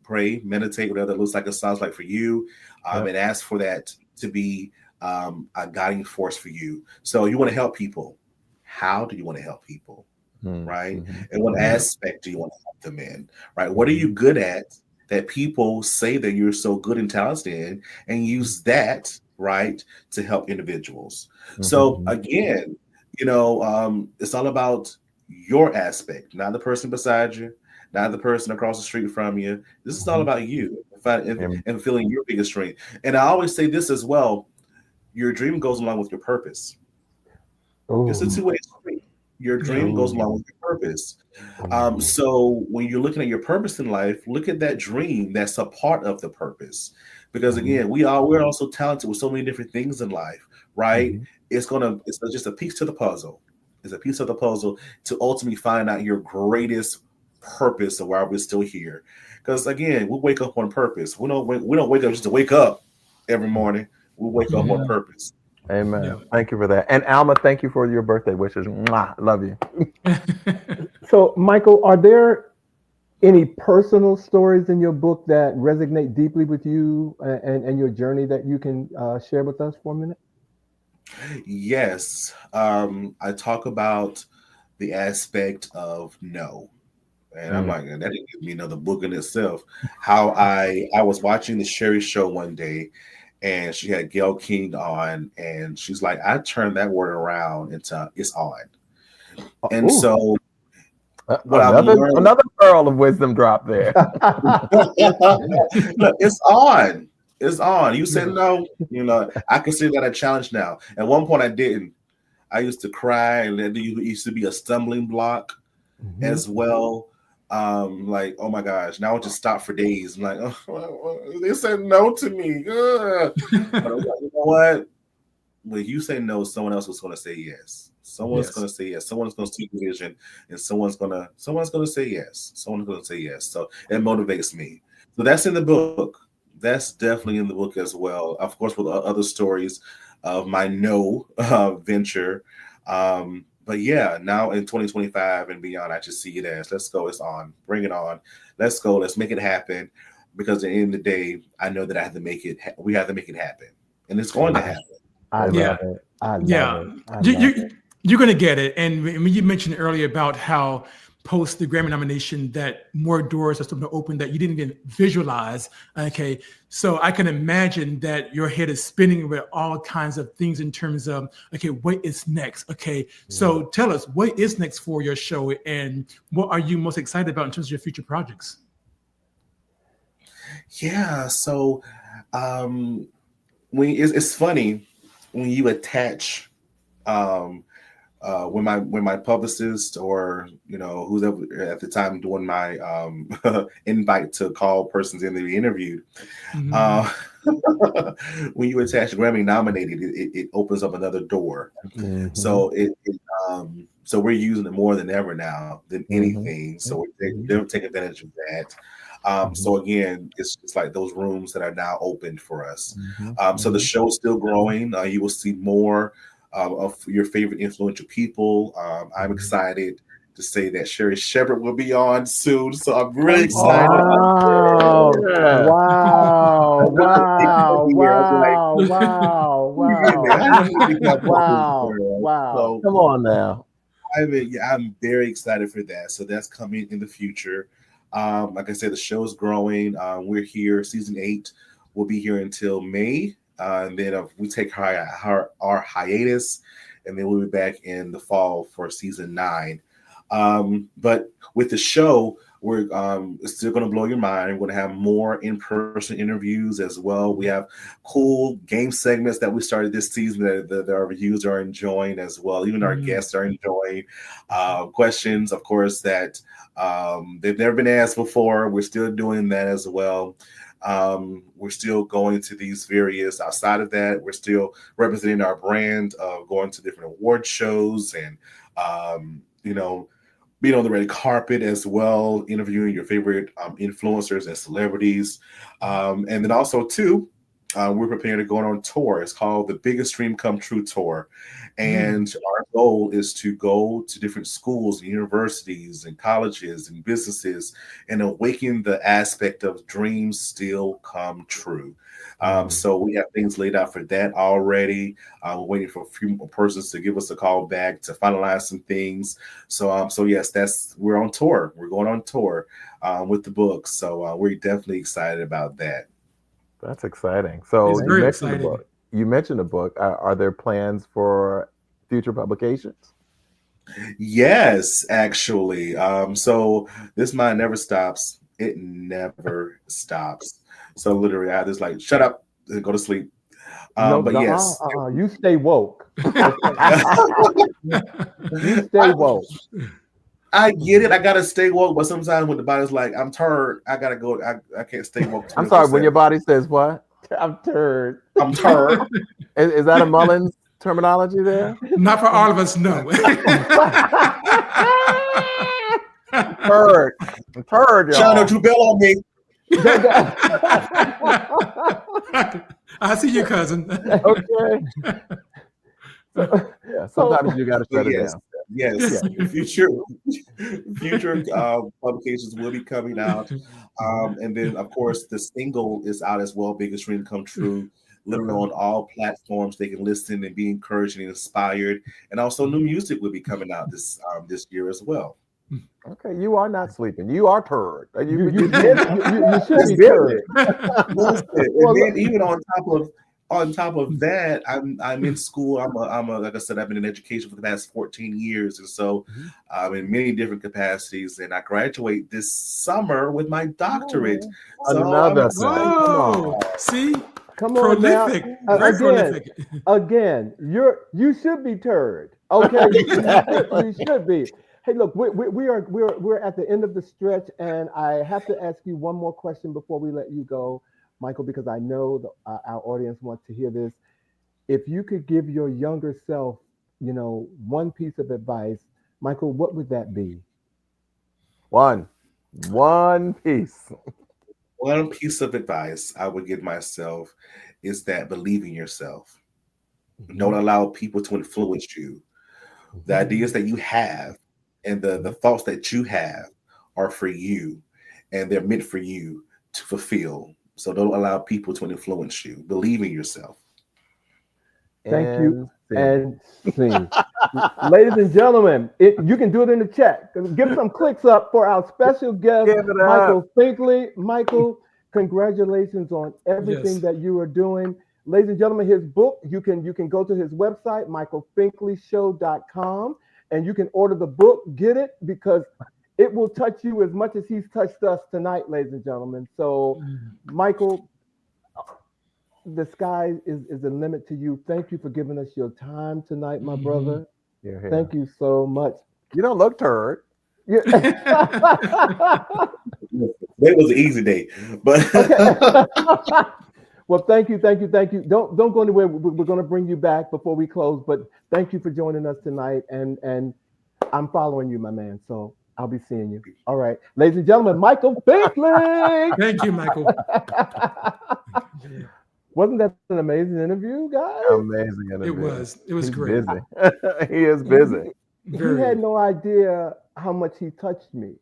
pray, meditate, whatever that looks like, it sounds like for you, and ask for that to be a guiding force for you. So you want to help people. How do you want to help people? Right? And what aspect do you want to help them in? Right? What are you good at that people say that you're so good and talented in, and use that, right, to help individuals? So again, it's all about your aspect, not the person beside you, not the person across the street from you. This is all about you and feeling your biggest dream. And I always say this as well: your dream goes along with your purpose. It's a two-way street. Your dream goes along with your purpose. So when you're looking at your purpose in life, look at that dream that's a part of the purpose. Because again, we're also talented with so many different things in life, right? It's just a piece to the puzzle. It's a piece of the puzzle to ultimately find out your greatest purpose of why we're still here. Because again, we wake up on purpose. We don't wake up just to wake up every morning. We wake up on purpose. Amen. Yeah. Thank you for that. And Alma, thank you for your birthday wishes. Mwah, love you. So, Michael, are there any personal stories in your book that resonate deeply with you and your journey that you can share with us for a minute? Yes. I talk about the aspect of no. And I'm like, that didn't give me another book in itself. How I was watching the Sherry show one day, and she had Gayle King on, and she's like, I turned that word around into it's on. And so what another pearl of wisdom drop there. It's on. It's on. You said no. I consider that a challenge now. At one point, I didn't. I used to cry, and it used to be a stumbling block as well. Like, oh my gosh, now I just stop for days. I'm like, oh, they said no to me. But I was like, you know what? When you say no, someone else was going to say yes. Someone's going to say yes. Someone's going to see the vision, and someone's going to say yes. Someone's going to say yes. So it motivates me. So that's in the book. That's definitely in the book as well. Of course, with other stories of my venture. But yeah, now in 2025 and beyond, I just see it as, let's go. It's on. Bring it on. Let's go. Let's make it happen. Because at the end of the day, I know that I have to make it. We have to make it happen, and it's going to happen. I love it. You're going to get it. And when you mentioned earlier about how post the Grammy nomination that more doors are starting to open that you didn't even visualize. Okay. So I can imagine that your head is spinning with all kinds of things in terms of, okay, what is next? Okay. So tell us, what is next for your show, and what are you most excited about in terms of your future projects? Yeah. So it's funny when you attach when my publicist or who's at the time doing my invite to call persons in to be interviewed, when you attach Grammy nominated, it opens up another door. So so we're using it more than ever now than anything. So they'll take advantage of that. So again, it's like those rooms that are now opened for us. So the show is still growing. You will see more of your favorite influential people. I'm excited to say that Sherry Shepherd will be on soon, so I'm really excited. Wow! So, come on now. I'm very excited for that. So that's coming in the future. Like I said, the show is growing. We're here. Season 8 will be here until May. And then we take our hiatus, and then we'll be back in the fall for season 9. But with the show, we're still going to blow your mind. We're going to have more in-person interviews as well. We have cool game segments that we started this season that our reviewers are enjoying as well. Even our guests are enjoying questions, of course, that they've never been asked before. We're still doing that as well. We're still going to these various, outside of that, we're still representing our brand of going to different award shows and, being on the red carpet as well, interviewing your favorite influencers and celebrities. And then also, too, we're preparing to go on tour. It's called the Biggest Dream Come True Tour. And our goal is to go to different schools and universities and colleges and businesses and awaken the aspect of dreams still come true. So we have things laid out for that already. We're waiting for a few more persons to give us a call back to finalize some things. So yes, we're on tour. We're going on tour with the book. So we're definitely excited about that. That's exciting. So you mentioned the book. Are there plans for future publications? Yes, actually. So this mind never stops. It never stops. So literally, I just like shut up and go to sleep. Yes, you stay woke. You stay woke. I get it. I gotta stay woke, but sometimes when the body's like, I'm tired, I gotta go. I can't stay woke. I'm sorry. When your body says what? I'm tired. I'm tired. Is that a Mullins terminology there? Not for all of us, no. Turd, y'all. Sean, don't you bail on me. I see you, cousin. Okay. Yeah, sometimes you got to shut it down. Yes, future publications will be coming out, and then of course the single is out as well. Biggest Dream Come True, literally on all platforms. They can listen and be encouraged and inspired, and also new music will be coming out this year as well. Okay, you are not sleeping. You are turd. You should be turd. And then even on top of on top of that, I'm in school. I'm a like I said, I've been in education for the past 14 years, and so I'm in many different capacities. And I graduate this summer with my doctorate. So Another I'm thing. Whoa! See, Come on now. prolific, very prolific. Again, you should be turd. Okay, you should be. Hey, look, we're at the end of the stretch, and I have to ask you one more question before we let you go, Michael, because I know our audience wants to hear this. If you could give your younger self, one piece of advice, Michael, what would that be? One piece. One piece of advice I would give myself is that believe in yourself. Don't allow people to influence you. The ideas that you have and the thoughts that you have are for you, and they're meant for you to fulfill. So don't allow people to influence you. Believe in yourself. Thank you. And sing. Ladies and gentlemen, you can do it in the chat. Give some clicks up for our special guest, Michael Finkley. Michael, congratulations on everything that you are doing. Ladies and gentlemen, his book, you can go to his website, michaelfinkleyshow.com, and you can order the book, get it, because it will touch you as much as he's touched us tonight, ladies and gentlemen. So, Michael, the sky is the limit to you. Thank you for giving us your time tonight, my brother. Thank you so much. You don't look turd. Yeah. That was an easy day, but well, thank you. Don't go anywhere. We're going to bring you back before we close, but thank you for joining us tonight. And I'm following you, my man. So I'll be seeing you. All right, ladies and gentlemen, Michael Finkley. Thank you, Michael. Wasn't that an amazing interview, guys? Amazing interview. It was. It was He's great. Busy. He is busy. He had no idea how much he touched me,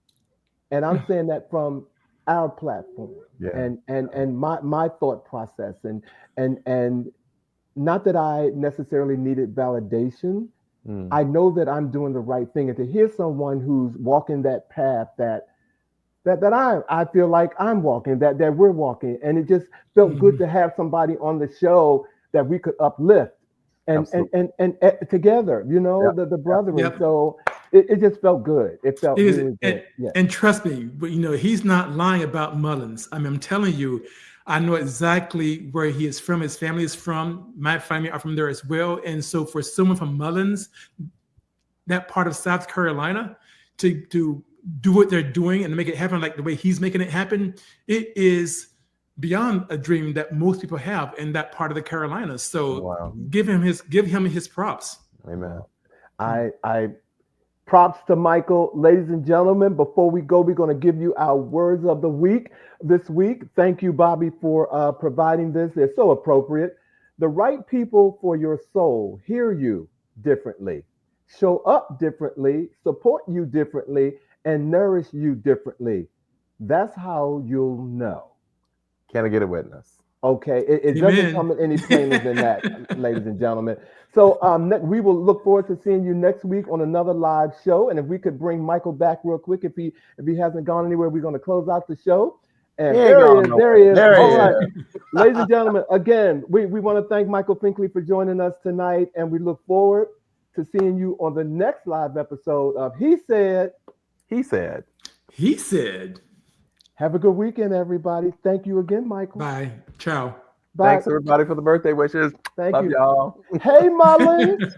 and I'm saying that from our platform and my thought process and not that I necessarily needed validation. I know that I'm doing the right thing, and to hear someone who's walking that path that I feel like I'm walking, that we're walking, and it just felt good to have somebody on the show that we could uplift and together, the brethren. Yep. So it just felt good. It felt really good. And trust me, he's not lying about Mullins. I mean, I'm telling you, I know exactly where he is from. His family is from. My family are from there as well. And so for someone from Mullins, that part of South Carolina, to do what they're doing and make it happen like the way he's making it happen, it is beyond a dream that most people have in that part of the Carolinas. So give him his props. Amen. I props to Michael. Ladies and gentlemen, before we go, we're going to give you our words of the week this week. Thank you, Bobby, for providing this. They're so appropriate. The right people for your soul hear you differently, show up differently, support you differently, and nourish you differently. That's how you'll know. Can I get a witness? Okay, it doesn't come any plainer than that, ladies and gentlemen. So we will look forward to seeing you next week on another live show. And if we could bring Michael back real quick, if he hasn't gone anywhere, we're going to close out the show. And there he is. All right, ladies and gentlemen, again, we want to thank Michael Finkley for joining us tonight, and we look forward to seeing you on the next live episode of He Said. Have a good weekend, everybody. Thank you again, Michael. Bye. Ciao. Bye. Thanks, everybody, for the birthday wishes. Love you, y'all. Hey, Mullins.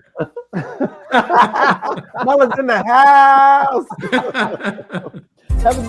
Mullins in the house. Have a